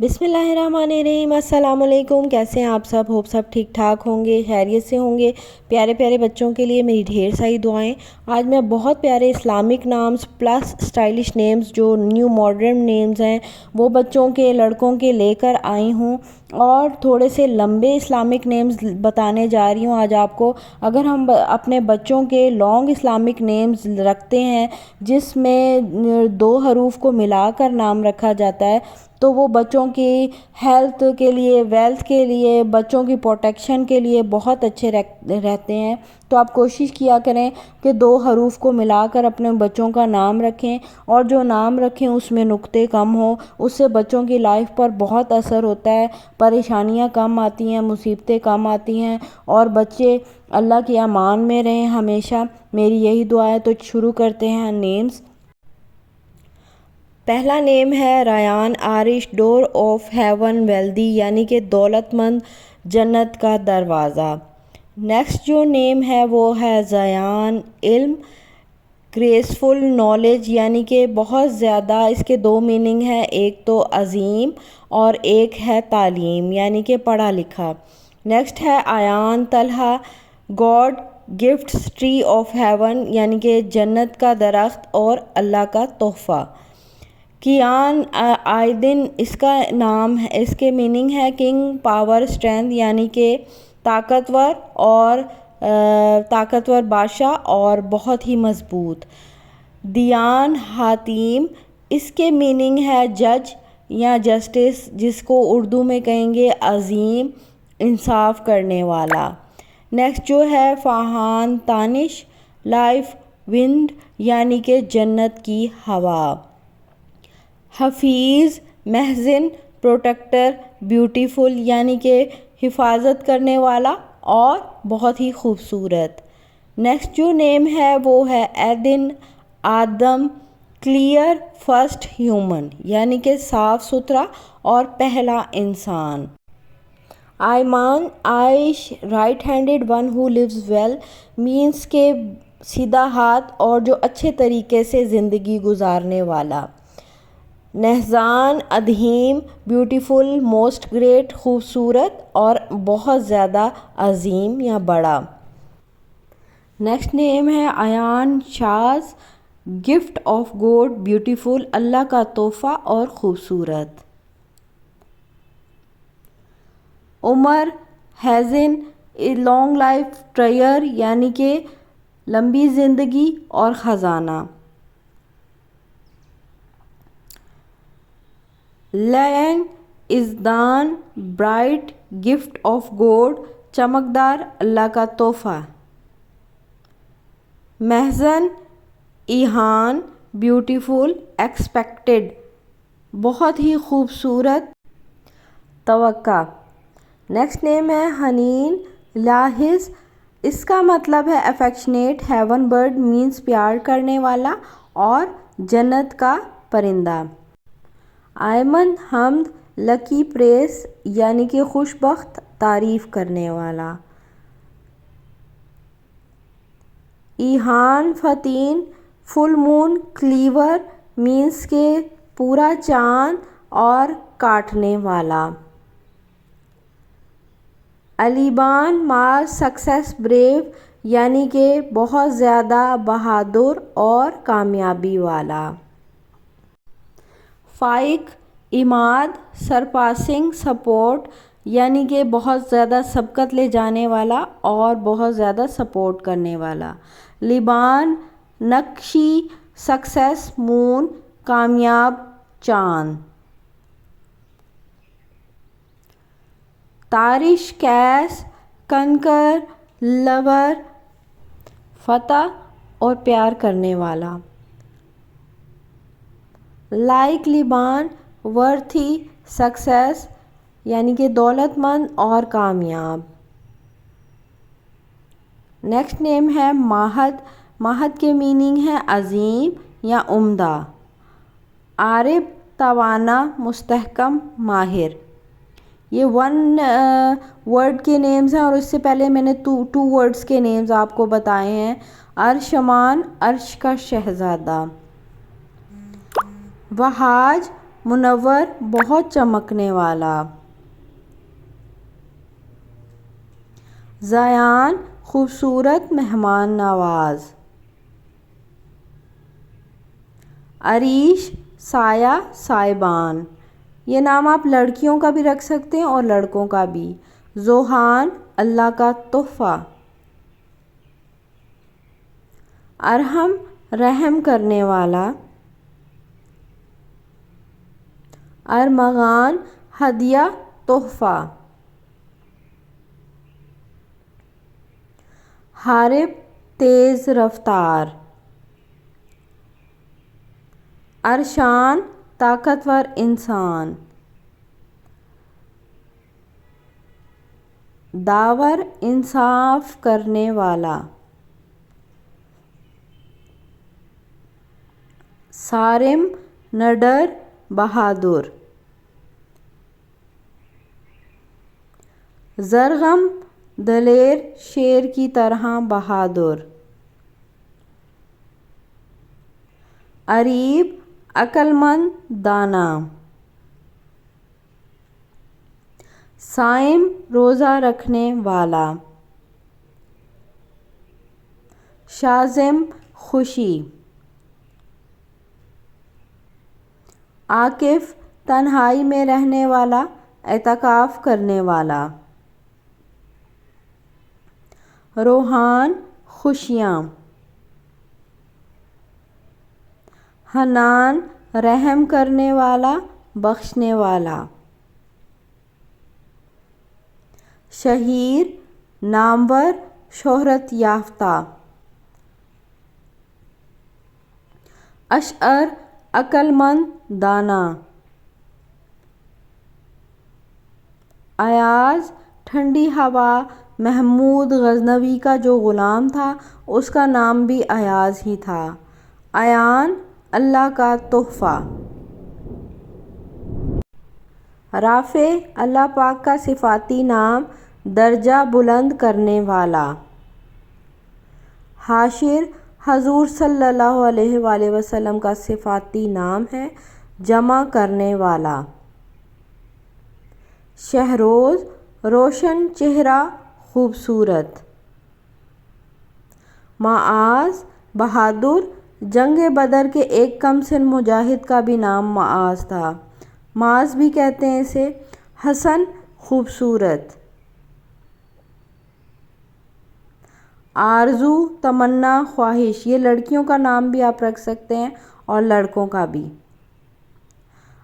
بسم اللہ الرحمن الرحیم۔ السلام علیکم، کیسے ہیں آپ سب؟ ہوپ سب ٹھیک ٹھاک ہوں گے، خیریت سے ہوں گے۔ پیارے پیارے بچوں کے لیے میری ڈھیر ساری دعائیں۔ آج میں بہت پیارے Islamic names plus stylish names جو نیو ماڈرن نیمز ہیں وہ بچوں کے، لڑکوں کے لے کر آئی ہوں، اور تھوڑے سے لمبے اسلامک نیمز بتانے جا رہی ہوں آج آپ کو۔ اگر ہم اپنے بچوں کے لانگ اسلامک نیمز رکھتے ہیں جس میں 2 حروف کو ملا کر نام رکھا جاتا ہے تو وہ بچوں کی ہیلتھ کے لیے، ویلتھ کے لیے، بچوں کی پروٹیکشن کے لیے بہت اچھے رہتے ہیں۔ تو آپ کوشش کیا کریں کہ 2 حروف کو ملا کر اپنے بچوں کا نام رکھیں، اور جو نام رکھیں اس میں نقطے کم ہوں، اس سے بچوں کی لائف پر بہت اثر ہوتا ہے، پریشانیاں کم آتی ہیں، مصیبتیں کم آتی ہیں، اور بچے اللہ کی امان میں رہیں ہمیشہ، میری یہی دعا ہے۔ تو شروع کرتے ہیں نیمز۔ پہلا نیم ہے Rayan Aarish, door of heaven wealthy, یعنی کہ دولت مند، جنت کا دروازہ۔ نیکسٹ جو نیم ہے وہ ہے زیان، علم، گریسفل، نالج، یعنی کہ بہت زیادہ، اس کے 2 میننگ ہیں، ایک تو عظیم اور ایک ہے تعلیم، یعنی کہ پڑھا لکھا۔ نیکسٹ ہے Ayan Talha, God gifts tree of heaven, یعنی کہ جنت کا درخت اور اللہ کا تحفہ۔ کیان آئدن اس کا نام ہے، اس کے میننگ ہے کنگ، پاور، اسٹرینتھ، یعنی کہ طاقتور بادشاہ اور بہت ہی مضبوط۔ دیان حاتیم، اس کے میننگ ہے جج یا جسٹس، جس کو اردو میں کہیں گے عظیم، انصاف کرنے والا۔ نیکسٹ جو ہے فاہان تانش، لائف، ونڈ، یعنی کہ جنت کی ہوا۔ حفیظ، محسن، پروٹیکٹر، بیوٹیفل، یعنی کہ حفاظت کرنے والا اور بہت ہی خوبصورت۔ نیکسٹ جو نیم ہے وہ ہے Aidan, Adam, clear, first human, یعنی کہ صاف ستھرا اور پہلا انسان۔ Ayman Aish, right handed one who lives well, means کہ سیدھا ہاتھ اور جو اچھے طریقے سے زندگی گزارنے والا۔ نہزان، ادھیم، بیوٹیفل، موسٹ گریٹ، خوبصورت اور بہت زیادہ عظیم یا بڑا۔ نیکسٹ نیم ہے Ayan Shaz, gift of God, beautiful, اللہ کا تحفہ اور خوبصورت۔ عمر حسین، لانگ لائف ٹریئر، یعنی کہ لمبی زندگی اور خزانہ۔ لین ازدان، برائٹ، گفٹ آف گاڈ، چمکدار، اللہ کا تحفہ۔ محزن، ایہان، بیوٹیفل، ایکسپیکٹڈ، بہت ہی خوبصورت، توقع۔ نیکسٹ نیم ہے حنین، لاحظ، اس کا مطلب ہے افیکشنیٹ، ہیون برڈ، مینس پیار کرنے والا اور جنت کا پرندہ۔ ایمن، حمد، لکی، پریس، یعنی کہ خوش بخت، تعریف کرنے والا۔ ایہان فتین، فل مون، کلیور، مینس کہ پورا چاند اور کاٹنے والا۔ علیبان، ماس، سکسیس، بریو، یعنی کہ بہت زیادہ بہادر اور کامیابی والا۔ فائق، عماد، سرپاسنگ، سپورٹ، یعنی کہ بہت زیادہ سبقت لے جانے والا اور بہت زیادہ سپورٹ کرنے والا۔ لیبان، نقشی، سکسیس، مون، کامیاب چاند۔ تارش، کیس، کنکر، لور، فتح اور پیار کرنے والا۔ لائک لیبان، ورتھی، سکسیس، یعنی کہ دولت مند اور کامیاب۔ نیکسٹ نیم ہے ماہد، ماہد کے میننگ ہے عظیم یا عمدہ۔ عارب، توانا، مستحکم، ماہر۔ یہ 1 ورڈ کے نیمز ہیں، اور اس سے پہلے میں نے 2 ورڈز کے نیمز آپ کو بتائے ہیں۔ ارشمان، عرش کا شہزادہ۔ وہاج، منور بہت چمکنے والا. زیان خوبصورت مہمان نواز. عریش سایہ سائبان. یہ نام آپ لڑکیوں کا بھی رکھ سکتے ہیں اور لڑکوں کا بھی. ذوحان اللہ کا تحفہ. ارحم رحم کرنے والا. ارمغان ہدیہ تحفہ. حارب تیز رفتار. ارشان طاقتور انسان. داور انصاف کرنے والا. صارم نڈر بہادر. زرغم دلیر شیر کی طرح بہادر. اریب عقل مند دانا. صائم روزہ رکھنے والا. شازم خوشی. عاکف تنہائی میں رہنے والا، اعتکاف کرنے والا. روحان خوشیاں. حنان رحم کرنے والا، بخشنے والا. شہیر نامور شہرت یافتہ. اشعر عقل مند دانا. ایاز ٹھنڈی ہوا. محمود غزنوی کا جو غلام تھا اس کا نام بھی ایاز ہی تھا. ایان اللہ کا تحفہ. رافع اللہ پاک کا صفاتی نام، درجہ بلند کرنے والا. حاشر حضور صلی اللہ علیہ وآلہ وسلم کا صفاتی نام ہے، جمع کرنے والا. شہروز روشن چہرہ، خوبصورت. معاذ بہادر. جنگ بدر کے ایک کم سن مجاہد کا بھی نام معاذ تھا، معاذ بھی کہتے ہیں اسے. حسن خوبصورت. آرزو تمنا خواہش. یہ لڑکیوں کا نام بھی آپ رکھ سکتے ہیں اور لڑکوں کا بھی.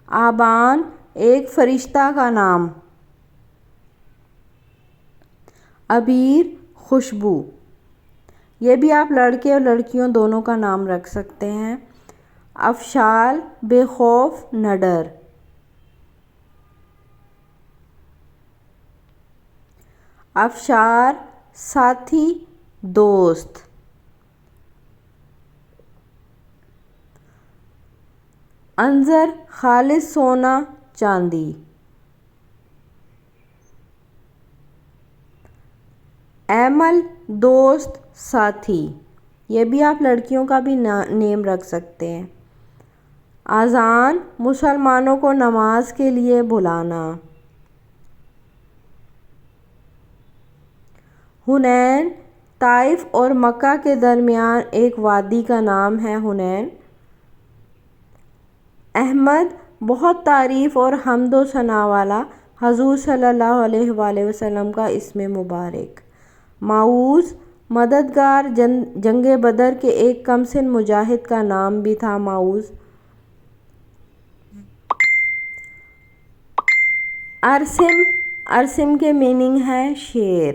آبان ایک فرشتہ کا نام. عبیر خوشبو. یہ بھی آپ لڑکے اور لڑکیوں دونوں کا نام رکھ سکتے ہیں. افشال بے خوف نڈر. افشار ساتھی دوست. انظر خالص سونا چاندی. ایمل دوست ساتھی. یہ بھی آپ لڑکیوں کا بھی نیم رکھ سکتے ہیں. اذان مسلمانوں کو نماز کے لیے بلانا. حنین طائف اور مکہ کے درمیان ایک وادی کا نام ہے حنین. احمد بہت تعریف اور حمد و ثنا والا، حضور صلی اللہ علیہ وآلہ وسلم کا اسم مبارک. معوذ مددگار. جنگ بدر کے ایک کم سن مجاہد کا نام بھی تھا معوذ. ارسم. ارسم کے میننگ ہے شیر.